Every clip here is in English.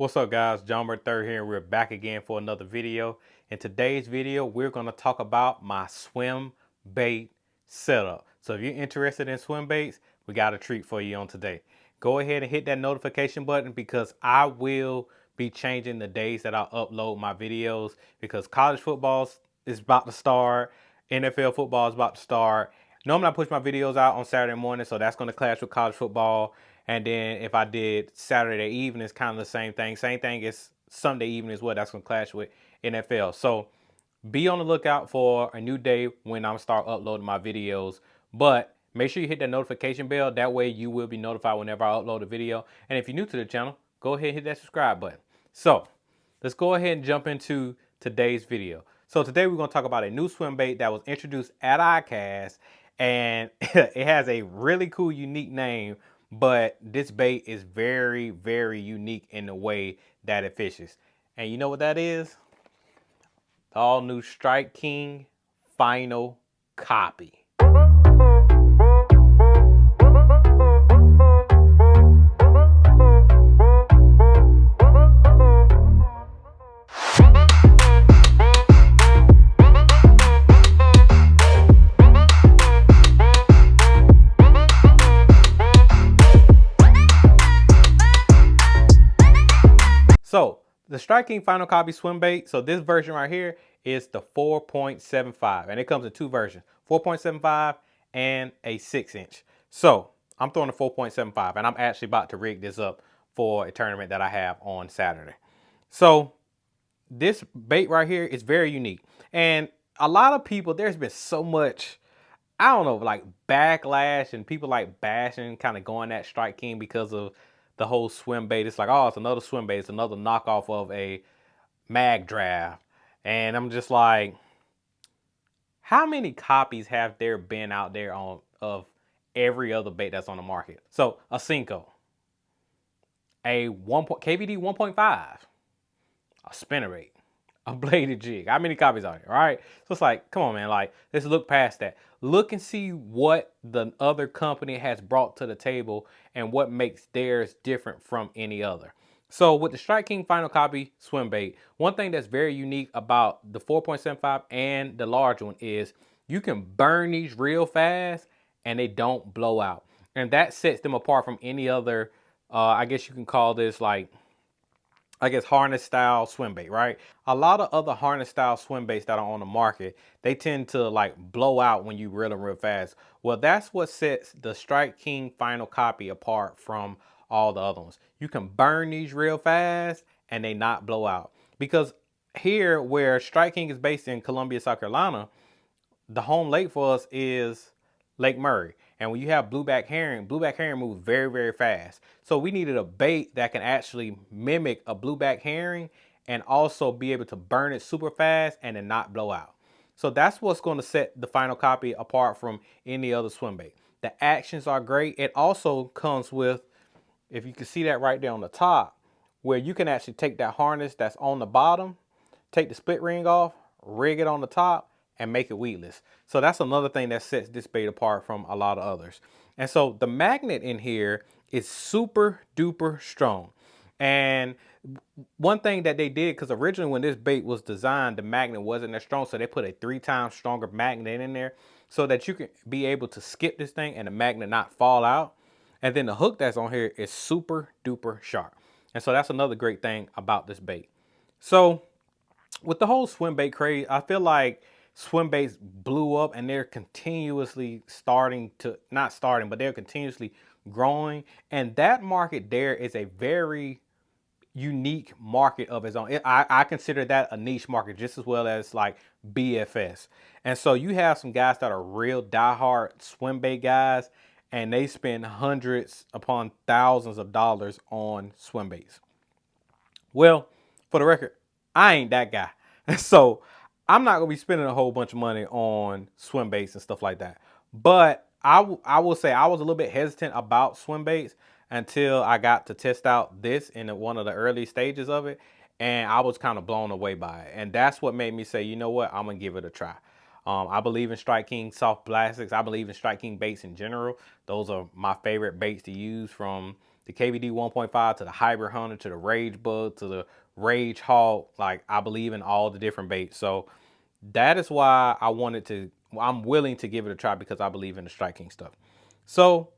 What's up guys, John Third here, and we're back again for another video. In today's video, we're going to talk about my swim bait setup. So if you're interested in swim baits, we got a treat for you on today. Go ahead and hit that notification button because I will be changing the days that I upload my videos because college football is about to start, NFL football is about to start. Normally I push my videos out on Saturday morning, so that's going to clash with college football. And then if I did Saturday evening, it's kind of the same thing. Same thing as Sunday evening as well. That's going to clash with NFL. So be on the lookout for a new day when I'm start uploading my videos. But make sure you hit that notification bell. That way you will be notified whenever I upload a video. And if you're new to the channel, go ahead and hit that subscribe button. So let's go ahead and jump into today's video. So today we're going to talk about a new swim bait that was introduced at ICAST. And it has a really cool, unique name. But this bait is very, very unique in the way that it fishes. And you know what that is? The all new Strike King Final Copy. So the Strike King Final Copy swim bait. So this version right here is the 4.75, and it comes in two versions: 4.75 and a 6-inch. So I'm throwing a 4.75, and I'm actually about to rig this up for a tournament that I have on Saturday. So this bait right here is very unique, and a lot of people, there's been so much, I don't know, like backlash and people like bashing, kind of going at Strike King because of the whole swim bait. It's like, oh, it's another swim bait. It's another knockoff of a mag draft. And I'm just like, how many copies have there been out there on of every other bait that's on the market? So a Cinco, a KVD 1.5, a spinnerbait, a bladed jig. How many copies are there? All right. So it's like, come on, man. Like, let's look past that. Look and see what the other company has brought to the table and what makes theirs different from any other. So with the Strike King Final Copy swim bait, one thing that's very unique about the 4.75 and the large one is you can burn these real fast and they don't blow out. And that sets them apart from any other, I guess you can call this like, harness style swim bait, right? A lot of other harness style swim baits that are on the market, they tend to like blow out when you reel them real fast. Well, that's what sets the Strike King Final Copy apart from all the other ones. You can burn these real fast and they not blow out. Because here, where Strike King is based in Columbia, South Carolina, the home lake for us is Lake Murray. And when you have blueback herring moves very, very fast. So we needed a bait that can actually mimic a blueback herring and also be able to burn it super fast and then not blow out. So that's what's going to set the Final Copy apart from any other swim bait. The actions are great. It also comes with, if you can see that right there on the top, where you can actually take that harness that's on the bottom, take the split ring off, rig it on the top, and make it weedless. So that's another thing that sets this bait apart from a lot of others. And so the magnet in here is super duper strong. And one thing that they did, because originally when this bait was designed, the magnet wasn't that strong, so they put a 3 times stronger magnet in there so that you can be able to skip this thing and the magnet not fall out. And then the hook that's on here is super duper sharp. And so that's another great thing about this bait. So with the whole swim bait craze, I feel like swim baits blew up and they're continuously they're continuously growing. And that market there is a very unique market of its own. I consider that a niche market just as well as like BFS. And so you have some guys that are real diehard swim bait guys, and they spend hundreds upon thousands of dollars on swim baits. Well, for the record, I ain't that guy. So I'm not going to be spending a whole bunch of money on swim baits and stuff like that. But I will say I was a little bit hesitant about swim baits until I got to test out this in one of the early stages of it. And I was kind of blown away by it. And that's what made me say, you know what, I'm going to give it a try. I believe in Strike King soft plastics. I believe in Strike King baits in general. Those are my favorite baits to use from the KVD 1.5 to the Hybrid Hunter to the Rage Bug to the Rage Hawk. Like, I believe in all the different baits. So that is why I'm willing to give it a try, because I believe in the Strike King stuff. So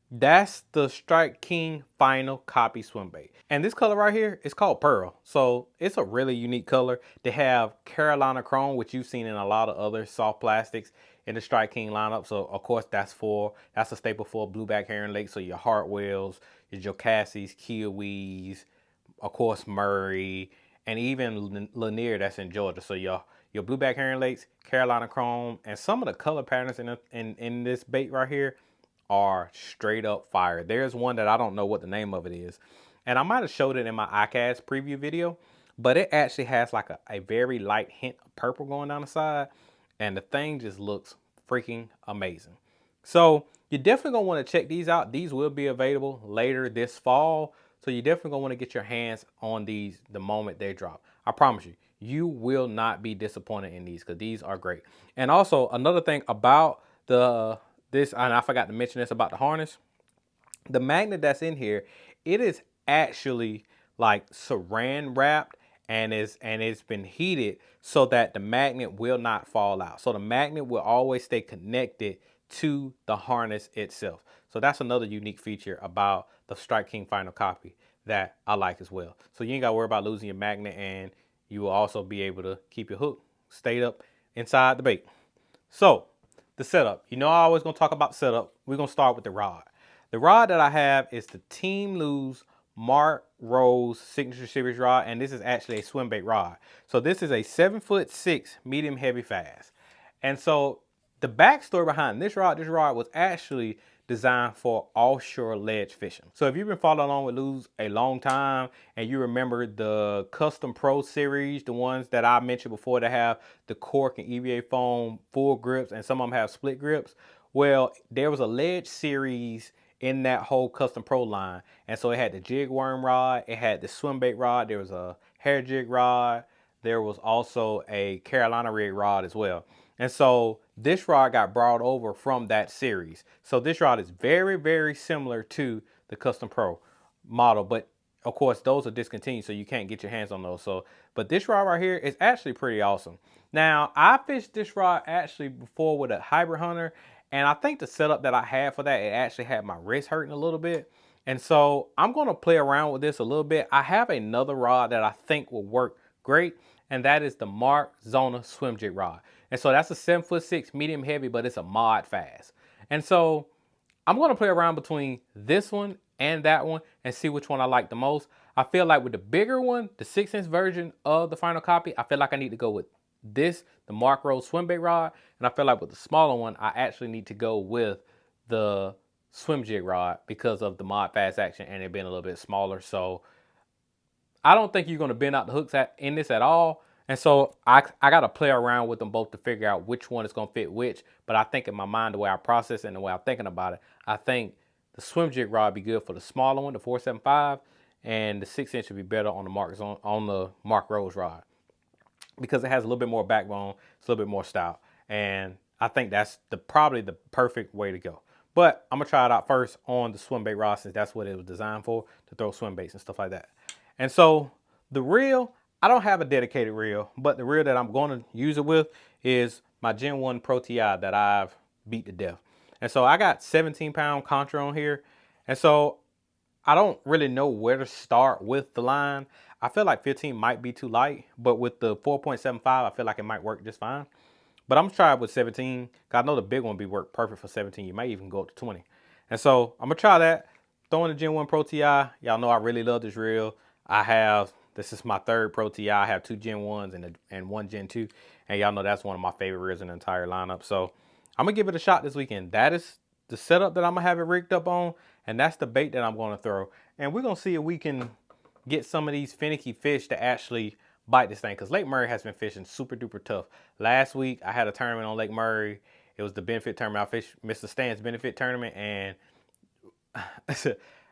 that's the Strike King Final Copy swim bait. And this color right here is called Pearl. So it's a really unique color. They have Carolina Chrome, which you've seen in a lot of other soft plastics in the Strike King lineup. So of course that's a staple for blueback herring lake. So your Hartwells, your Jocassies, Kiwis, of course Murray, and even Lanier that's in Georgia. So your blueback herring lakes, Carolina Chrome, and some of the color patterns in this bait right here are straight up fire. There's one that I don't know what the name of it is, and I might have showed it in my iCast preview video, but it actually has like a very light hint of purple going down the side, and the thing just looks freaking amazing. So you're definitely gonna want to check these out. These will be available later this fall, so you're definitely gonna want to get your hands on these the moment they drop. I promise you, you will not be disappointed in these, because these are great. And also another thing about this, and I forgot to mention this about the harness, the magnet that's in here, it is actually like saran wrapped, and it's been heated so that the magnet will not fall out. So the magnet will always stay connected to the harness itself. So that's another unique feature about the Strike King Final Copy that I like as well. So you ain't gotta worry about losing your magnet, and you will also be able to keep your hook stayed up inside the bait. So the setup, I always gonna talk about setup. We're gonna start with the rod. The rod that I have is the Team Lose Mark Rose Signature Series rod, and this is actually a swim bait rod. So this is a 7'6" medium heavy fast. And so the backstory behind this rod was actually designed for offshore ledge fishing. So if you've been following along with Lose a long time, and you remember the Custom Pro series, the ones that I mentioned before that have the cork and EVA foam full grips, and some of them have split grips. Well, there was a ledge series in that whole Custom Pro line. And so it had the jig worm rod, it had the swim bait rod, there was a hair jig rod, there was also a Carolina rig rod as well. And so this rod got brought over from that series. So this rod is very, very similar to the Custom Pro model, but of course those are discontinued, so you can't get your hands on those. So, but this rod right here is actually pretty awesome. Now, I fished this rod actually before with a Hybrid Hunter, and I think the setup that I had for that, it actually had my wrist hurting a little bit. And so I'm gonna play around with this a little bit. I have another rod that I think will work great, and that is the Mark Zona Swim Jig rod. And so that's a 7'6" medium heavy, but it's a mod fast. And so I'm gonna play around between this one and that one and see which one I like the most. I feel like with the bigger one, the 6" version of the Final Copy, I feel like I need to go with this, the Mark Rose swim bait rod. And I feel like with the smaller one, I actually need to go with the swim jig rod because of the mod fast action and it being a little bit smaller. So I don't think you're going to bend out the hooks in this at all. And so I got to play around with them both to figure out which one is going to fit which. But I think in my mind, the way I process it and the way I'm thinking about it, I think the swim jig rod would be good for the smaller one, the 475, and the 6" would be better on the Mark Rose rod, because it has a little bit more backbone, it's a little bit more style. And I think that's probably the perfect way to go. But I'm gonna try it out first on the swim bait rod, since that's what it was designed for, to throw swim baits and stuff like that. And so the reel, I don't have a dedicated reel, but the reel that I'm gonna use it with is my Gen 1 Pro TI that I've beat to death. And so I got 17-pound Contra on here. And so I don't really know where to start with the line. I feel like 15 might be too light, but with the 4.75, I feel like it might work just fine. But I'm gonna try it with 17, because I know the big one be work perfect for 17. You might even go up to 20. And so I'm gonna try that. Throwing the Gen 1 Pro TI. Y'all know I really love this reel. This is my third Pro TI. I have 2 Gen 1s and 1 Gen 2. And y'all know that's one of my favorite reels in the entire lineup. So I'm gonna give it a shot this weekend. That is the setup that I'm gonna have it rigged up on. And that's the bait that I'm gonna throw. And we're gonna see if we can get some of these finicky fish to actually bite this thing, because Lake Murray has been fishing super duper tough. Last week I had a tournament on Lake Murray. It was the benefit tournament. I fished Mr. Stan's benefit tournament, and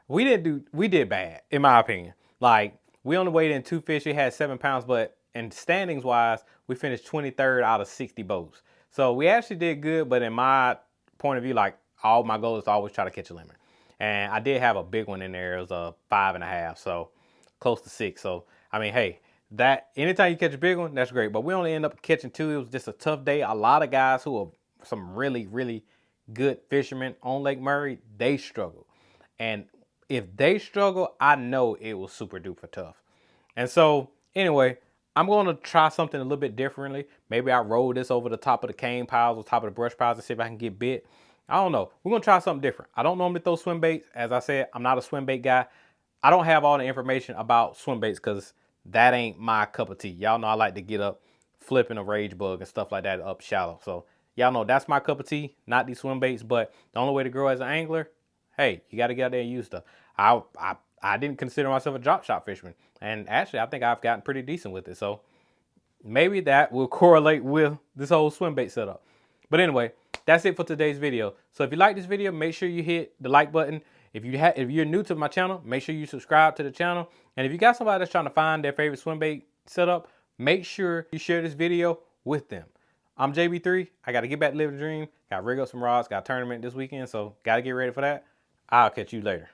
we did bad in my opinion. Like, we only weighed in 2 fish. We had 7 pounds, but in standings wise, we finished 23rd out of 60 boats. So we actually did good, but in my point of view, like, all my goal is to always try to catch a limit. And I did have a big one in there. It was a 5.5, so close to 6. So I mean, hey, that anytime you catch a big one, that's great. But we only end up catching 2. It was just a tough day. A lot of guys who are some really, really good fishermen on Lake Murray, they struggle. And if they struggle, I know it was super duper tough. And so anyway, I'm going to try something a little bit differently. Maybe I roll this over the top of the cane piles or top of the brush piles and see if I can get bit. I don't know. We're going to try something different. I don't normally throw swim baits. As I said, I'm not a swim bait guy. I don't have all the information about swim baits because that ain't my cup of tea. Y'all know I like to get up flipping a rage bug and stuff like that up shallow. So y'all know that's my cup of tea, not these swim baits. But the only way to grow as an angler, hey, you got to get out there and use stuff. I didn't consider myself a drop shot fisherman. And actually, I think I've gotten pretty decent with it. So maybe that will correlate with this whole swim bait setup. But anyway, that's it for today's video. So if you like this video, make sure you hit the like button. If you're new to my channel, make sure you subscribe to the channel. And if you got somebody that's trying to find their favorite swim bait setup, make sure you share this video with them. I'm JB3. I got to get back to living the dream. Got to rig up some rods. Got a tournament this weekend, so got to get ready for that. I'll catch you later.